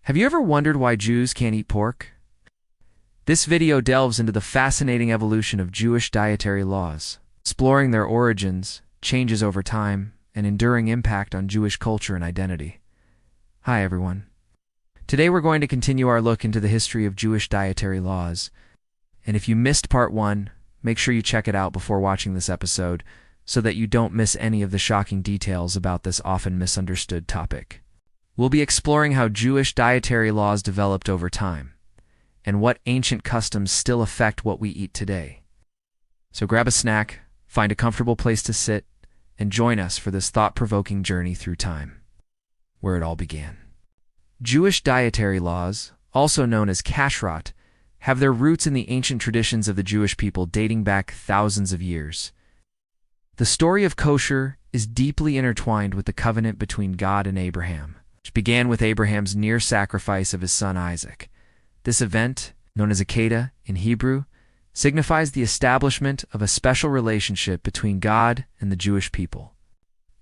Have you ever wondered why Jews can't eat pork? This video delves into the fascinating evolution of Jewish dietary laws, exploring their origins, changes over time, and enduring impact on Jewish culture and identity. Hi everyone. Today we're going to continue our look into the history of Jewish dietary laws. And if you missed part 1, make sure you check it out before watching this episode so that you don't miss any of the shocking details about this often misunderstood topic. We'll be exploring how Jewish dietary laws developed over time, and what ancient customs still affect what we eat today. So grab a snack, find a comfortable place to sit, and join us for this thought-provoking journey through time, where it all began. Jewish dietary laws, also known as kashrut, have their roots in the ancient traditions of the Jewish people dating back thousands of years. The story of Kosher is deeply intertwined with the covenant between God and Abraham, which began with Abraham's near sacrifice of his son Isaac. This event, known as Akedah in Hebrew, signifies the establishment of a special relationship between God and the Jewish people.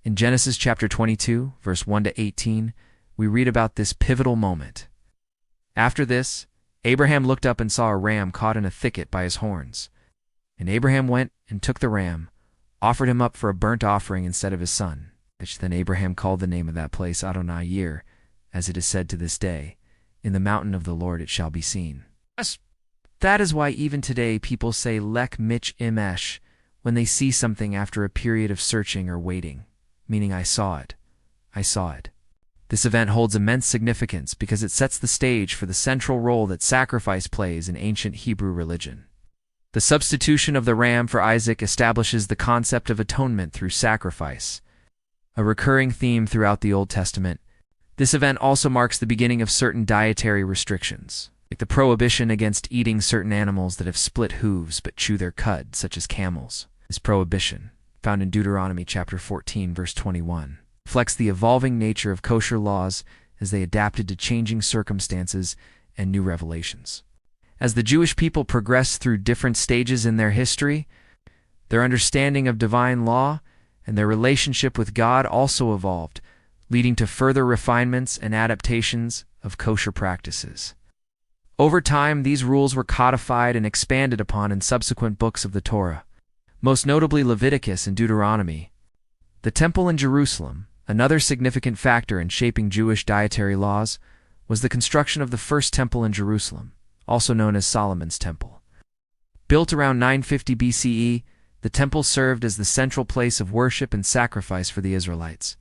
In Genesis chapter 22, verse 1 to 18, we read about this pivotal moment. After this, Abraham looked up and saw a ram caught in a thicket by his horns. And Abraham went and took the ram, offered him up for a burnt offering instead of his son, which then Abraham called the name of that place Adonai Yir, as it is said to this day, "In the mountain of the Lord it shall be seen." That is why even today people say Lech mich imesh when they see something after a period of searching or waiting, meaning I saw it. I saw it. This event holds immense significance because it sets the stage for the central role that sacrifice plays in ancient Hebrew religion. The substitution of the ram for Isaac establishes the concept of atonement through sacrifice, a recurring theme throughout the Old Testament. This event also marks the beginning of certain dietary restrictions, like the prohibition against eating certain animals that have split hooves but chew their cud, such as camels. This prohibition, found in Deuteronomy chapter 14, verse 21, reflects the evolving nature of kosher laws as they adapted to changing circumstances and new revelations. As the Jewish people progressed through different stages in their history, their understanding of divine law and their relationship with God also evolved, leading to further refinements and adaptations of kosher practices. Over time, these rules were codified and expanded upon in subsequent books of the Torah, most notably Leviticus and Deuteronomy. The Temple in Jerusalem, another significant factor in shaping Jewish dietary laws, was the construction of the first temple in Jerusalem, also known as Solomon's Temple. Built around 950 BCE, the temple served as the central place of worship and sacrifice for the Israelites.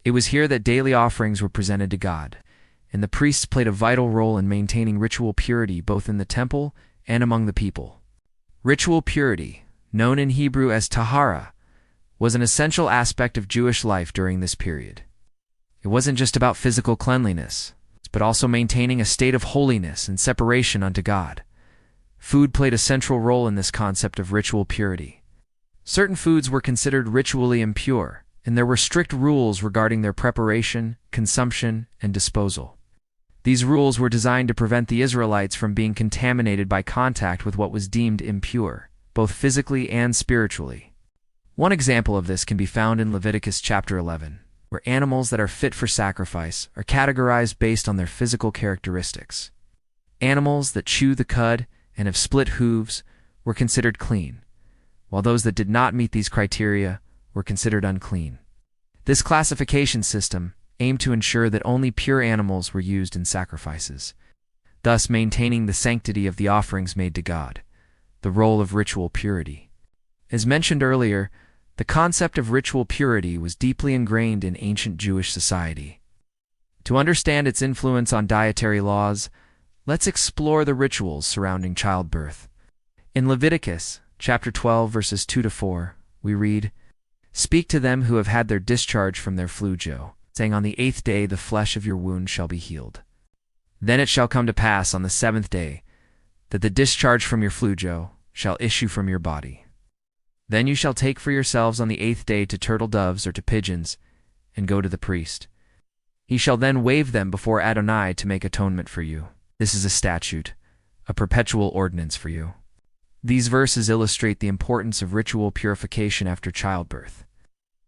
It was here that daily offerings were presented to God, and the priests played a vital role in maintaining ritual purity both in the temple and among the people. Ritual purity, known in Hebrew as tahara, was an essential aspect of Jewish life during this period. It wasn't just about physical cleanliness, but also maintaining a state of holiness and separation unto God. Food played a central role in this concept of ritual purity. Certain foods were considered ritually impure, and there were strict rules regarding their preparation, consumption, and disposal. These rules were designed to prevent the Israelites from being contaminated by contact with what was deemed impure, both physically and spiritually. One example of this can be found in Leviticus chapter 11, where animals that are fit for sacrifice are categorized based on their physical characteristics. Animals that chew the cud and have split hooves were considered clean, while those that did not meet these criteria were considered unclean. This classification system aimed to ensure that only pure animals were used in sacrifices, thus maintaining the sanctity of the offerings made to God, the role of ritual purity. As mentioned earlier, the concept of ritual purity was deeply ingrained in ancient Jewish society. To understand its influence on dietary laws, let's explore the rituals surrounding childbirth. In Leviticus chapter 12, verses 2 to 4, we read, "Speak to them who have had their discharge from their flujo, saying, on the 8th day the flesh of your wound shall be healed. Then it shall come to pass on the 7th day that the discharge from your flujo shall issue from your body. Then you shall take for yourselves on the 8th day to turtle doves or to pigeons, and go to the priest. He shall then wave them before Adonai to make atonement for you. This is a statute, a perpetual ordinance for you." These verses illustrate the importance of ritual purification after childbirth.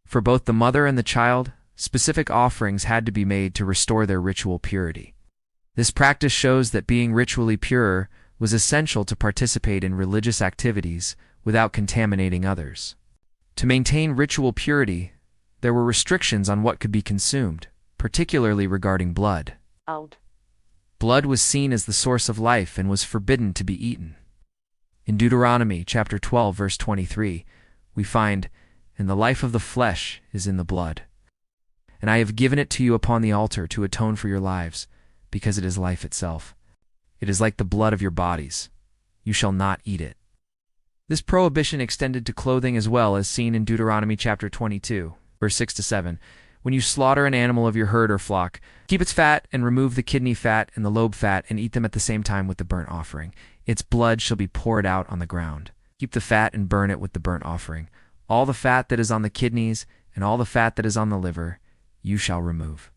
For both the mother and the child, specific offerings had to be made to restore their ritual purity. This practice shows that being ritually pure was essential to participate in religious activities without contaminating others. To maintain ritual purity, there were restrictions on what could be consumed, particularly regarding blood. Blood was seen as the source of life and was forbidden to be eaten. In Deuteronomy chapter 12, verse 23, we find, "And the life of the flesh is in the blood. And I have given it to you upon the altar to atone for your lives, because it is life itself. It is like the blood of your bodies. You shall not eat it." This prohibition extended to clothing as well, as seen in Deuteronomy chapter 22, verse 6-7. "When you slaughter an animal of your herd or flock, keep its fat and remove the kidney fat and the lobe fat and eat them at the same time with the burnt offering. Its blood shall be poured out on the ground. Keep the fat and burn it with the burnt offering. All the fat that is on the kidneys and all the fat that is on the liver you shall remove.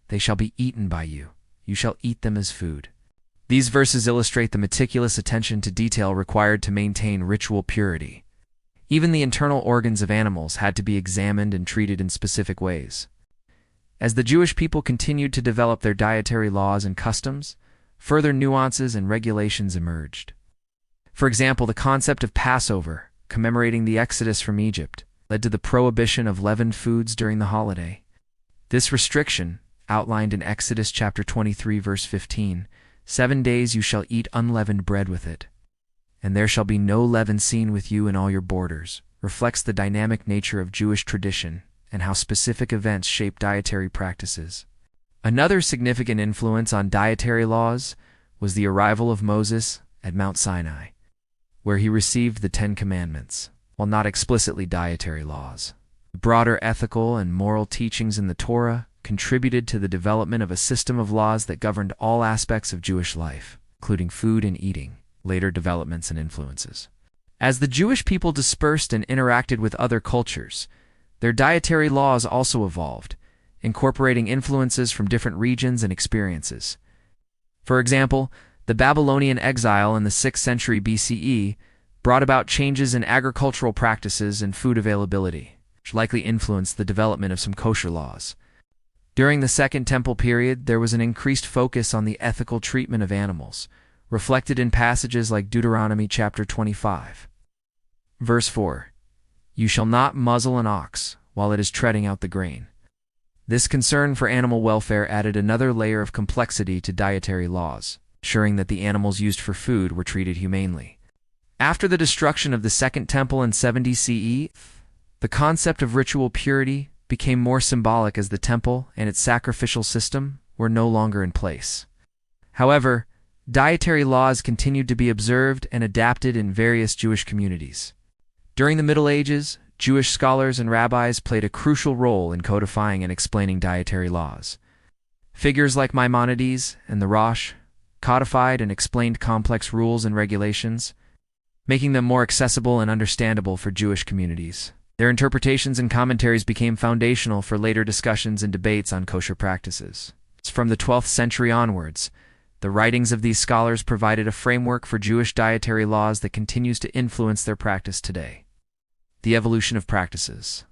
They shall be eaten by you. You shall eat them as food." These verses illustrate the meticulous attention to detail required to maintain ritual purity. Even the internal organs of animals had to be examined and treated in specific ways. As the Jewish people continued to develop their dietary laws and customs, further nuances and regulations emerged. For example, the concept of Passover, commemorating the Exodus from Egypt, led to the prohibition of leavened foods during the holiday. This restriction, outlined in Exodus chapter 23, verse 15, 7 days you shall eat unleavened bread with it, and there shall be no leaven seen with you in all your borders, reflects the dynamic nature of Jewish tradition and how specific events shape dietary practices. Another significant influence on dietary laws was the arrival of Moses at Mount Sinai, where he received the 10 Commandments. While not explicitly dietary laws, the broader ethical and moral teachings in the Torah contributed to the development of a system of laws that governed all aspects of Jewish life, including food and eating, later developments and influences. As the Jewish people dispersed and interacted with other cultures, their dietary laws also evolved, incorporating influences from different regions and experiences. For example, the Babylonian exile in the 6th century BCE brought about changes in agricultural practices and food availability, which likely influenced the development of some kosher laws. During the Second Temple period, there was an increased focus on the ethical treatment of animals, reflected in passages like Deuteronomy chapter 25. Verse 4, "You shall not muzzle an ox while it is treading out the grain." This concern for animal welfare added another layer of complexity to dietary laws, ensuring that the animals used for food were treated humanely. After the destruction of the Second Temple in 70 CE, the concept of ritual purity became more symbolic as the temple and its sacrificial system were no longer in place. However, dietary laws continued to be observed and adapted in various Jewish communities. During the Middle Ages, Jewish scholars and rabbis played a crucial role in codifying and explaining dietary laws. Figures like Maimonides and the Rosh codified and explained complex rules and regulations, making them more accessible and understandable for Jewish communities. Their interpretations and commentaries became foundational for later discussions and debates on kosher practices. From the 12th century onwards, the writings of these scholars provided a framework for Jewish dietary laws that continues to influence their practice today. The evolution of practices.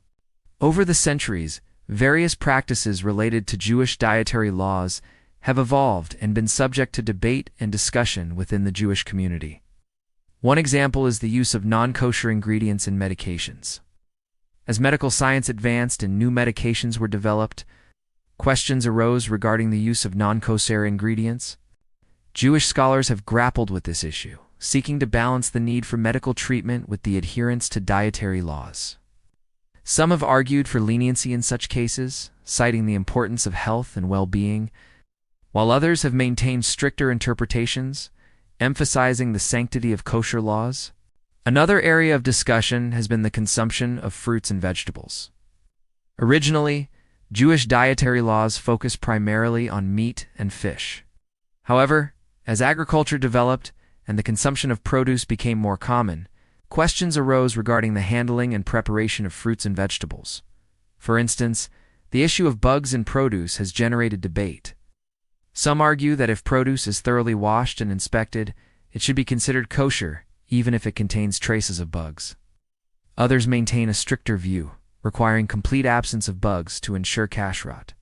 Over the centuries, various practices related to Jewish dietary laws have evolved and been subject to debate and discussion within the Jewish community. One example is the use of non-kosher ingredients in medications. As medical science advanced and new medications were developed, questions arose regarding the use of non-kosher ingredients. Jewish scholars have grappled with this issue, seeking to balance the need for medical treatment with the adherence to dietary laws. Some have argued for leniency in such cases, citing the importance of health and well-being, while others have maintained stricter interpretations, emphasizing the sanctity of kosher laws. Another area of discussion has been the consumption of fruits and vegetables. Originally, Jewish dietary laws focused primarily on meat and fish. However, as agriculture developed and the consumption of produce became more common, questions arose regarding the handling and preparation of fruits and vegetables. For instance, the issue of bugs in produce has generated debate. Some argue that if produce is thoroughly washed and inspected, it should be considered kosher, even if it contains traces of bugs. Others maintain a stricter view, requiring complete absence of bugs to ensure kashrut.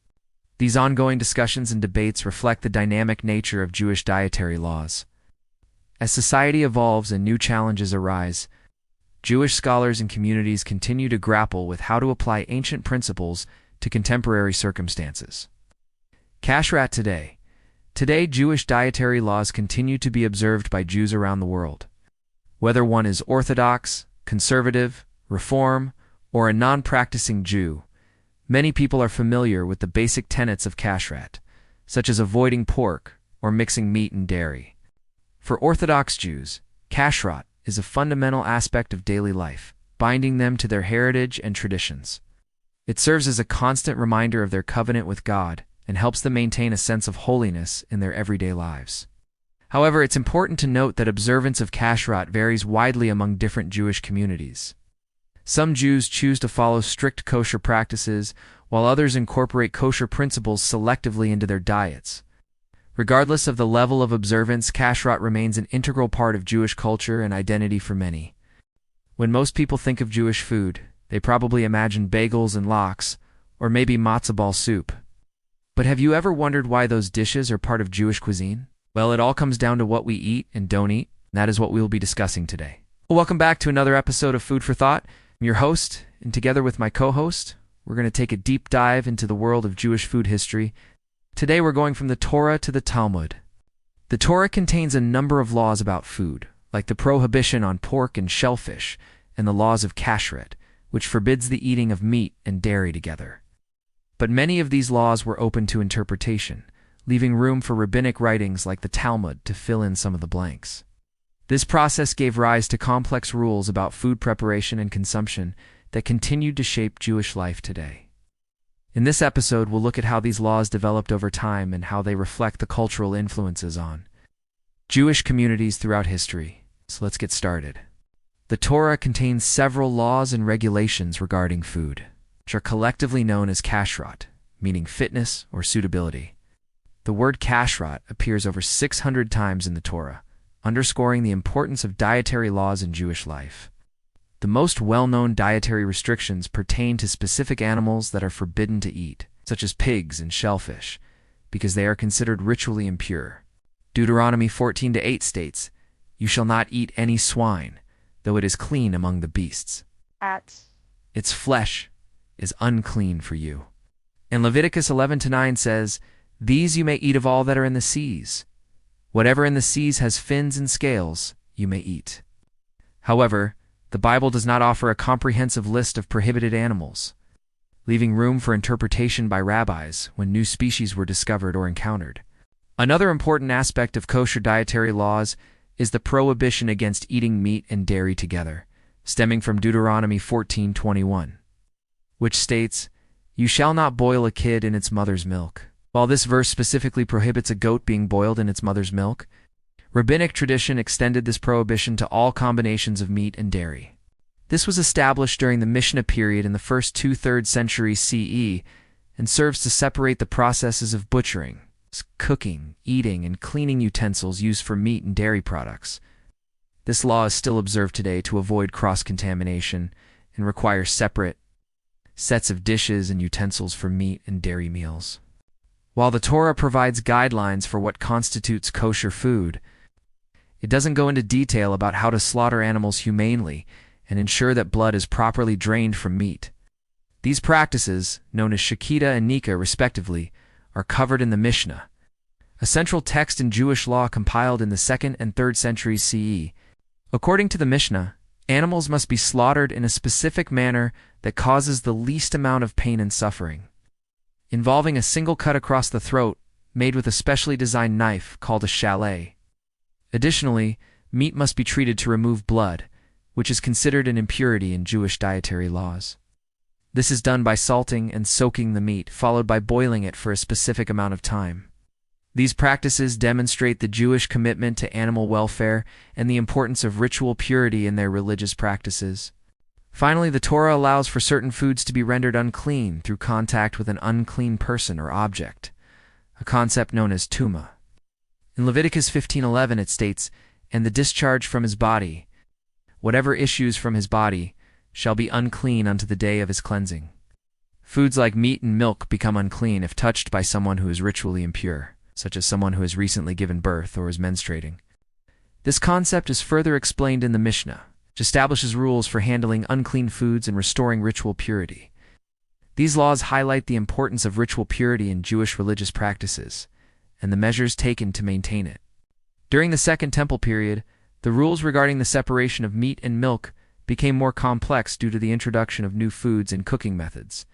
These ongoing discussions and debates reflect the dynamic nature of Jewish dietary laws. As society evolves and new challenges arise, Jewish scholars and communities continue to grapple with how to apply ancient principles to contemporary circumstances. Kashrut today. Today, Jewish dietary laws continue to be observed by Jews around the world. Whether one is Orthodox, conservative, Reform, or a non-practicing Jew, many people are familiar with the basic tenets of kashrut, such as avoiding pork or mixing meat and dairy. For Orthodox Jews, kashrut is a fundamental aspect of daily life, binding them to their heritage and traditions. It serves as a constant reminder of their covenant with God and helps them maintain a sense of holiness in their everyday lives. However, it's important to note that observance of kashrut varies widely among different Jewish communities. Some Jews choose to follow strict kosher practices, while others incorporate kosher principles selectively into their diets. Regardless of the level of observance, kashrut remains an integral part of Jewish culture and identity for many. When most people think of Jewish food, they probably imagine bagels and lox, or maybe matzo ball soup. But have you ever wondered why those dishes are part of Jewish cuisine? Well, it all comes down to what we eat and don't eat, and that is what we will be discussing today. Well, welcome back to another episode of Food for Thought. I'm your host, and together with my co-host, we're going to take a deep dive into the world of Jewish food history. Today we're going from the Torah to the Talmud. The Torah contains a number of laws about food, like the prohibition on pork and shellfish, and the laws of kashrut, which forbids the eating of meat and dairy together. But many of these laws were open to interpretation, leaving room for rabbinic writings like the Talmud to fill in some of the blanks. This process gave rise to complex rules about food preparation and consumption that continued to shape Jewish life today. In this episode, we'll look at how these laws developed over time and how they reflect the cultural influences on Jewish communities throughout history. So let's get started. The Torah contains several laws and regulations regarding food, which are collectively known as kashrut, meaning fitness or suitability. The word kashrut appears over 600 times in the Torah, underscoring the importance of dietary laws in Jewish life. The most well-known dietary restrictions pertain to specific animals that are forbidden to eat, such as pigs and shellfish, because they are considered ritually impure. Deuteronomy 14:8 states, "You shall not eat any swine, though it is clean among the beasts. Its flesh is unclean for you." And Leviticus 11:9 says, "These you may eat of all that are in the seas. Whatever in the seas has fins and scales, you may eat." However, the Bible does not offer a comprehensive list of prohibited animals, leaving room for interpretation by rabbis when new species were discovered or encountered. Another important aspect of kosher dietary laws is the prohibition against eating meat and dairy together, stemming from Deuteronomy 14:21, which states, "You shall not boil a kid in its mother's milk." While this verse specifically prohibits a goat being boiled in its mother's milk, rabbinic tradition extended this prohibition to all combinations of meat and dairy. This was established during the Mishnah period in the first 2/3 century CE and serves to separate the processes of butchering, cooking, eating, and cleaning utensils used for meat and dairy products. This law is still observed today to avoid cross-contamination and requires separate sets of dishes and utensils for meat and dairy meals. While the Torah provides guidelines for what constitutes kosher food, it doesn't go into detail about how to slaughter animals humanely and ensure that blood is properly drained from meat. These practices, known as shechita and nika respectively, are covered in the Mishnah, a central text in Jewish law compiled in the 2nd and 3rd centuries CE. According to the Mishnah, animals must be slaughtered in a specific manner that causes the least amount of pain and suffering, involving a single cut across the throat made with a specially designed knife called a chalet. Additionally, meat must be treated to remove blood, which is considered an impurity in Jewish dietary laws. This is done by salting and soaking the meat, followed by boiling it for a specific amount of time. These practices demonstrate the Jewish commitment to animal welfare and the importance of ritual purity in their religious practices. Finally, the Torah allows for certain foods to be rendered unclean through contact with an unclean person or object, a concept known as tumah. In Leviticus 15:11 it states, "And the discharge from his body, whatever issues from his body, shall be unclean unto the day of his cleansing." Foods like meat and milk become unclean if touched by someone who is ritually impure, such as someone who has recently given birth or is menstruating. This concept is further explained in the Mishnah, which establishes rules for handling unclean foods and restoring ritual purity. These laws highlight the importance of ritual purity in Jewish religious practices, and the measures taken to maintain it. During the Second Temple period, the rules regarding the separation of meat and milk became more complex due to the introduction of new foods and cooking methods.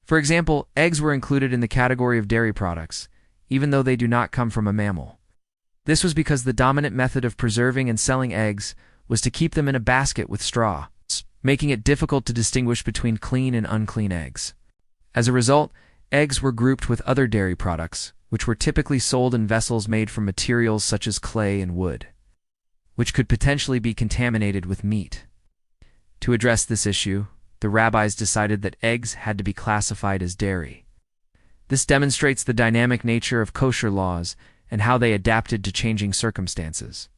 For example, eggs were included in the category of dairy products, even though they do not come from a mammal. This was because the dominant method of preserving and selling eggs was to keep them in a basket with straw, making it difficult to distinguish between clean and unclean eggs. As a result, eggs were grouped with other dairy products, which were typically sold in vessels made from materials such as clay and wood, which could potentially be contaminated with meat. To address this issue, the rabbis decided that eggs had to be classified as dairy. This demonstrates the dynamic nature of kosher laws and how they adapted to changing circumstances.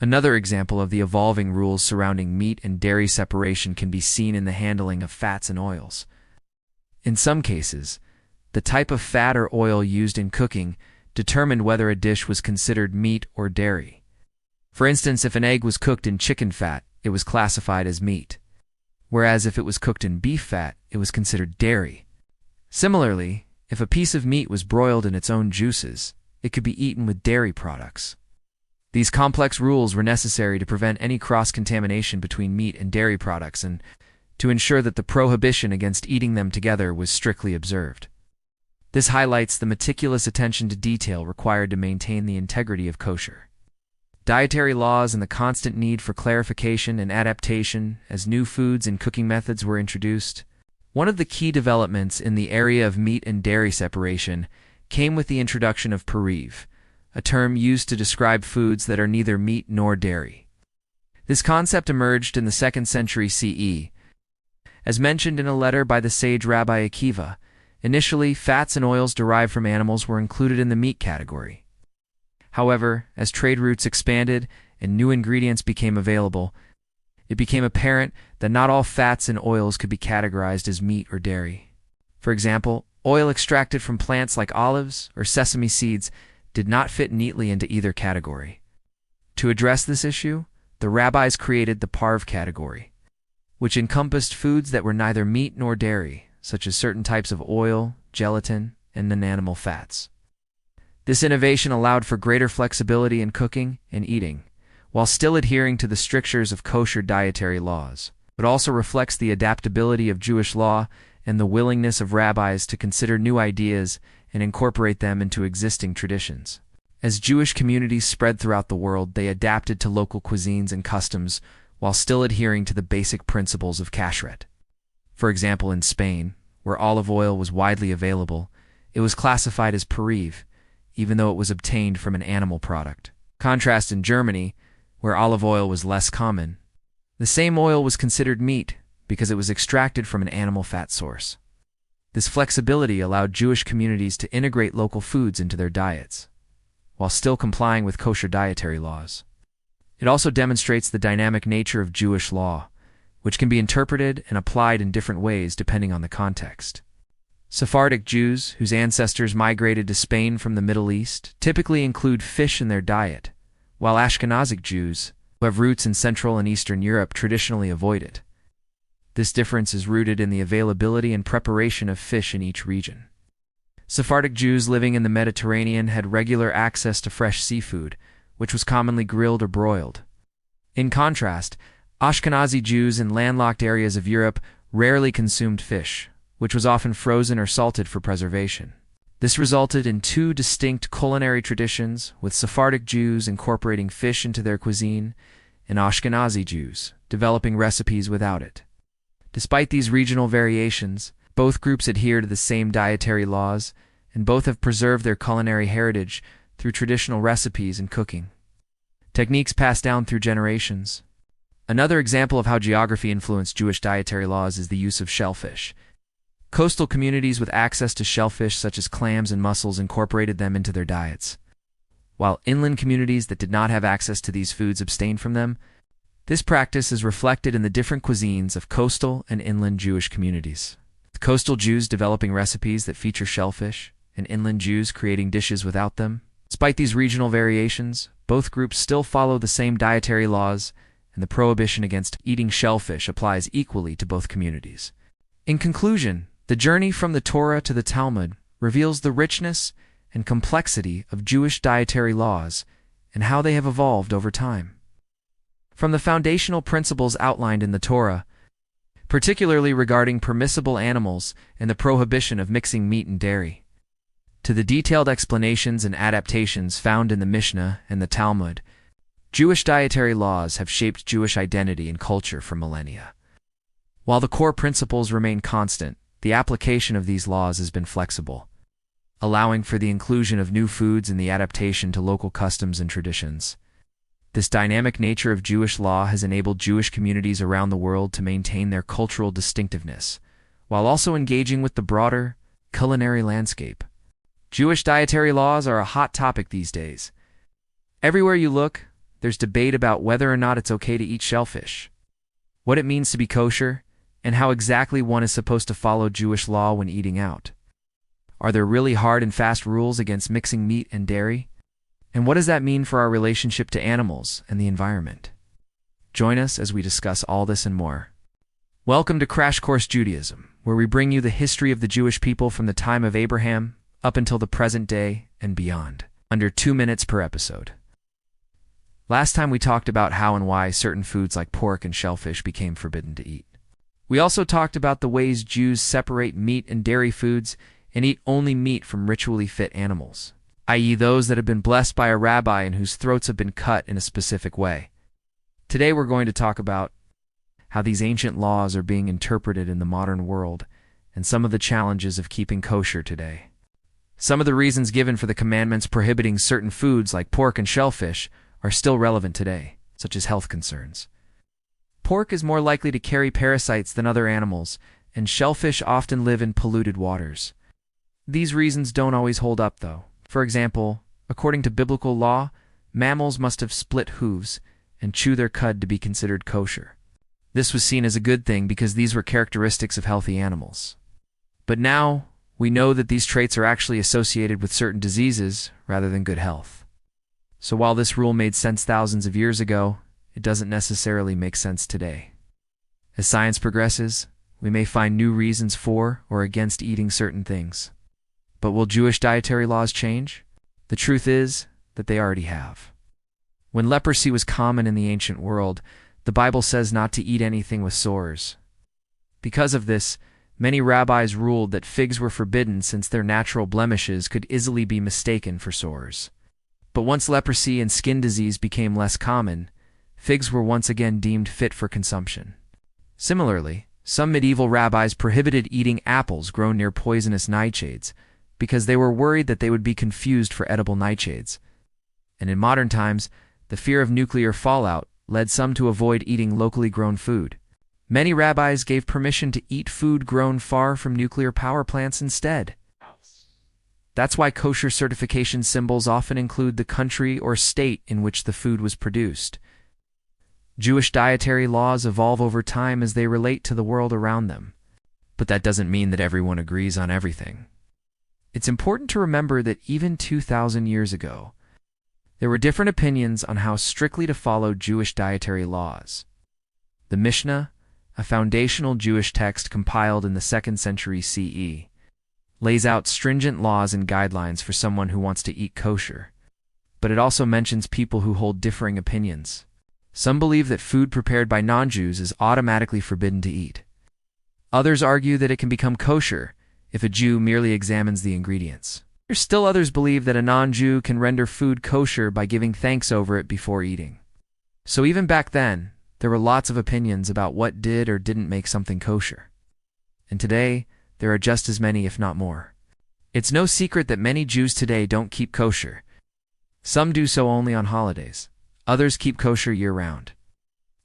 Another example of the evolving rules surrounding meat and dairy separation can be seen in the handling of fats and oils. In some cases, the type of fat or oil used in cooking determined whether a dish was considered meat or dairy. For instance, if an egg was cooked in chicken fat, it was classified as meat, whereas if it was cooked in beef fat, it was considered dairy. Similarly, if a piece of meat was broiled in its own juices, it could be eaten with dairy products. These complex rules were necessary to prevent any cross-contamination between meat and dairy products and to ensure that the prohibition against eating them together was strictly observed. This highlights the meticulous attention to detail required to maintain the integrity of kosher. Dietary laws and the constant need for clarification and adaptation as new foods and cooking methods were introduced. One of the key developments in the area of meat and dairy separation came with the introduction of pariv, a term used to describe foods that are neither meat nor dairy. This concept emerged in the 2nd century CE. As mentioned in a letter by the sage Rabbi Akiva, initially fats and oils derived from animals were included in the meat category. However, as trade routes expanded and new ingredients became available, it became apparent that not all fats and oils could be categorized as meat or dairy. For example, oil extracted from plants like olives or sesame seeds did not fit neatly into either category. To address this issue, the rabbis created the parv category, which encompassed foods that were neither meat nor dairy, such as certain types of oil, gelatin, and non-animal fats. This innovation allowed for greater flexibility in cooking and eating, while still adhering to the strictures of kosher dietary laws. It also reflects the adaptability of Jewish law and the willingness of rabbis to consider new ideas and incorporate them into existing traditions. As Jewish communities spread throughout the world, they adapted to local cuisines and customs while still adhering to the basic principles of kashrut. For example, in Spain, where olive oil was widely available, it was classified as pariv, even though it was obtained from an animal product. Contrast in Germany, where olive oil was less common. The same oil was considered meat because it was extracted from an animal fat source. This flexibility allowed Jewish communities to integrate local foods into their diets, while still complying with kosher dietary laws. It also demonstrates the dynamic nature of Jewish law, which can be interpreted and applied in different ways depending on the context. Sephardic Jews, whose ancestors migrated to Spain from the Middle East, typically include fish in their diet, while Ashkenazic Jews, who have roots in Central and Eastern Europe, traditionally avoid it. This difference is rooted in the availability and preparation of fish in each region. Sephardic Jews living in the Mediterranean had regular access to fresh seafood, which was commonly grilled or broiled. In contrast, Ashkenazi Jews in landlocked areas of Europe rarely consumed fish, which was often frozen or salted for preservation. This resulted in two distinct culinary traditions, with Sephardic Jews incorporating fish into their cuisine and Ashkenazi Jews developing recipes without it. Despite these regional variations, both groups adhere to the same dietary laws, and both have preserved their culinary heritage through traditional recipes and cooking techniques passed down through generations. Another example of how geography influenced Jewish dietary laws is the use of shellfish. Coastal communities with access to shellfish such as clams and mussels incorporated them into their diets, while inland communities that did not have access to these foods abstained from them. This practice is reflected in the different cuisines of coastal and inland Jewish communities. Coastal Jews developing recipes that feature shellfish, and inland Jews creating dishes without them. Despite these regional variations, both groups still follow the same dietary laws, and the prohibition against eating shellfish applies equally to both communities. In conclusion, the journey from the Torah to the Talmud reveals the richness and complexity of Jewish dietary laws and how they have evolved over time. From the foundational principles outlined in the Torah, particularly regarding permissible animals and the prohibition of mixing meat and dairy, to the detailed explanations and adaptations found in the Mishnah and the Talmud, Jewish dietary laws have shaped Jewish identity and culture for millennia. While the core principles remain constant, the application of these laws has been flexible, allowing for the inclusion of new foods and the adaptation to local customs and traditions. This dynamic nature of Jewish law has enabled Jewish communities around the world to maintain their cultural distinctiveness, while also engaging with the broader culinary landscape. Jewish dietary laws are a hot topic these days. Everywhere you look, there's debate about whether or not it's okay to eat shellfish, what it means to be kosher, and how exactly one is supposed to follow Jewish law when eating out. Are there really hard and fast rules against mixing meat and dairy? And what does that mean for our relationship to animals and the environment? Join us as we discuss all this and more. Welcome to Crash Course Judaism, where we bring you the history of the Jewish people from the time of Abraham up until the present day and beyond, under 2 minutes per episode. Last time we talked about how and why certain foods like pork and shellfish became forbidden to eat. We also talked about the ways Jews separate meat and dairy foods and eat only meat from ritually fit animals, i.e. those that have been blessed by a rabbi and whose throats have been cut in a specific way. Today we're going to talk about how these ancient laws are being interpreted in the modern world and some of the challenges of keeping kosher today. Some of the reasons given for the commandments prohibiting certain foods like pork and shellfish are still relevant today, such as health concerns. Pork is more likely to carry parasites than other animals, and shellfish often live in polluted waters. These reasons don't always hold up, though. For example, according to biblical law, mammals must have split hooves and chew their cud to be considered kosher. This was seen as a good thing because these were characteristics of healthy animals. But now, we know that these traits are actually associated with certain diseases rather than good health. So while this rule made sense thousands of years ago, it doesn't necessarily make sense today. As science progresses, we may find new reasons for or against eating certain things. But will Jewish dietary laws change? The truth is that they already have. When leprosy was common in the ancient world, the Bible says not to eat anything with sores. Because of this, many rabbis ruled that figs were forbidden since their natural blemishes could easily be mistaken for sores. But once leprosy and skin disease became less common, figs were once again deemed fit for consumption. Similarly, some medieval rabbis prohibited eating apples grown near poisonous nightshades because they were worried that they would be confused for edible nightshades. And in modern times, the fear of nuclear fallout led some to avoid eating locally grown food. Many rabbis gave permission to eat food grown far from nuclear power plants instead. That's why kosher certification symbols often include the country or state in which the food was produced. Jewish dietary laws evolve over time as they relate to the world around them. But that doesn't mean that everyone agrees on everything. It's important to remember that even 2,000 years ago, there were different opinions on how strictly to follow Jewish dietary laws. The Mishnah, a foundational Jewish text compiled in the 2nd century CE, lays out stringent laws and guidelines for someone who wants to eat kosher. But it also mentions people who hold differing opinions. Some believe that food prepared by non-Jews is automatically forbidden to eat. Others argue that it can become kosher if a Jew merely examines the ingredients. Still others believe that a non-Jew can render food kosher by giving thanks over it before eating. So even back then, there were lots of opinions about what did or didn't make something kosher. And today, there are just as many, if not more. It's no secret that many Jews today don't keep kosher. Some do so only on holidays. Others keep kosher year-round.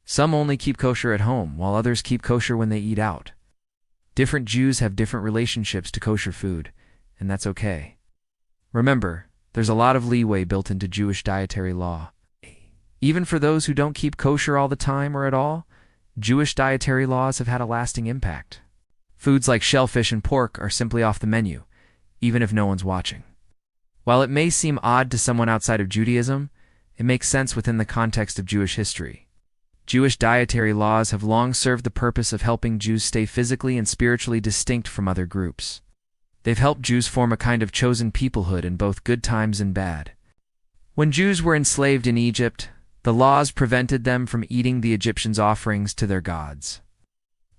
Some only keep kosher at home, while others keep kosher when they eat out. Different Jews have different relationships to kosher food, and that's okay. Remember, there's a lot of leeway built into Jewish dietary law. Even for those who don't keep kosher all the time or at all, Jewish dietary laws have had a lasting impact. Foods like shellfish and pork are simply off the menu, even if no one's watching. While it may seem odd to someone outside of Judaism, it makes sense within the context of Jewish history. Jewish dietary laws have long served the purpose of helping Jews stay physically and spiritually distinct from other groups. They've helped Jews form a kind of chosen peoplehood in both good times and bad. When Jews were enslaved in Egypt, the laws prevented them from eating the Egyptians' offerings to their gods.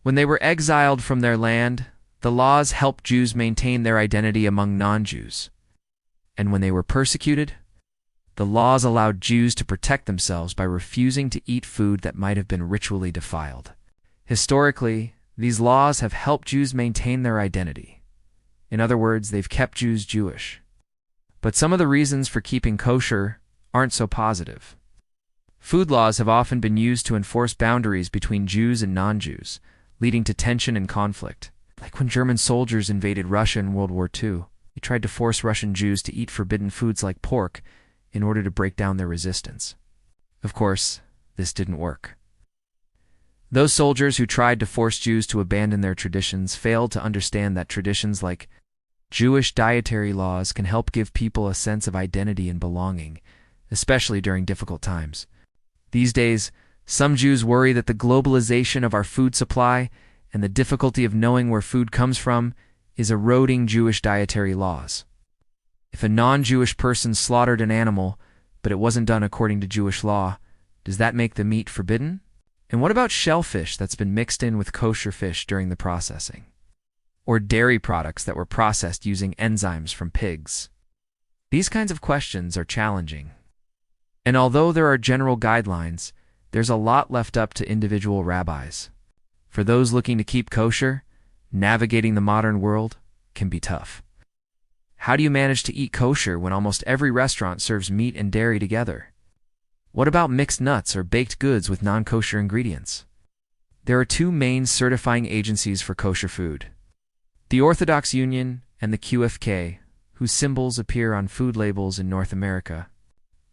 When they were exiled from their land, the laws helped Jews maintain their identity among non-Jews. And when they were persecuted, the laws allowed Jews to protect themselves by refusing to eat food that might have been ritually defiled. Historically, these laws have helped Jews maintain their identity. In other words, they've kept Jews Jewish. But some of the reasons for keeping kosher aren't so positive. Food laws have often been used to enforce boundaries between Jews and non-Jews, leading to tension and conflict. Like when German soldiers invaded Russia in World War II, they tried to force Russian Jews to eat forbidden foods like pork in order to break down their resistance. Of course, this didn't work. Those soldiers who tried to force Jews to abandon their traditions failed to understand that traditions like Jewish dietary laws can help give people a sense of identity and belonging, especially during difficult times. These days, some Jews worry that the globalization of our food supply and the difficulty of knowing where food comes from is eroding Jewish dietary laws. If a non-Jewish person slaughtered an animal, but it wasn't done according to Jewish law, does that make the meat forbidden? And what about shellfish that's been mixed in with kosher fish during the processing? Or dairy products that were processed using enzymes from pigs? These kinds of questions are challenging. And although there are general guidelines, there's a lot left up to individual rabbis. For those looking to keep kosher, navigating the modern world can be tough. How do you manage to eat kosher when almost every restaurant serves meat and dairy together? What about mixed nuts or baked goods with non-kosher ingredients? There are two main certifying agencies for kosher food: the Orthodox Union and the QFK, whose symbols appear on food labels in North America.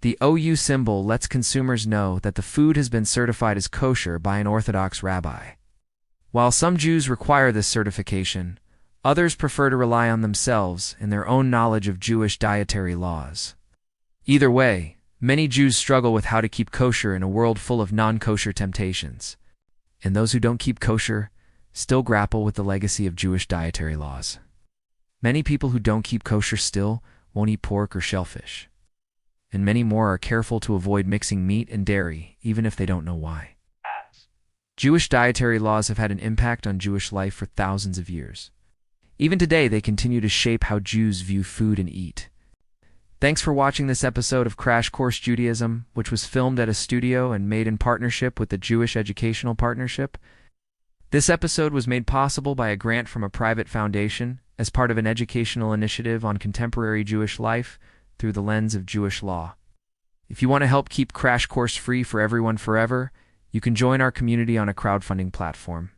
The OU symbol lets consumers know that the food has been certified as kosher by an Orthodox rabbi. While some Jews require this certification, others prefer to rely on themselves and their own knowledge of Jewish dietary laws. Either way, many Jews struggle with how to keep kosher in a world full of non-kosher temptations. And those who don't keep kosher still grapple with the legacy of Jewish dietary laws. Many people who don't keep kosher still won't eat pork or shellfish. And many more are careful to avoid mixing meat and dairy, even if they don't know why. Jewish dietary laws have had an impact on Jewish life for thousands of years. Even today, they continue to shape how Jews view food and eat. Thanks for watching this episode of Crash Course Judaism, which was filmed at a studio and made in partnership with the Jewish Educational Partnership. This episode was made possible by a grant from a private foundation as part of an educational initiative on contemporary Jewish life through the lens of Jewish law. If you want to help keep Crash Course free for everyone forever, you can join our community on a crowdfunding platform.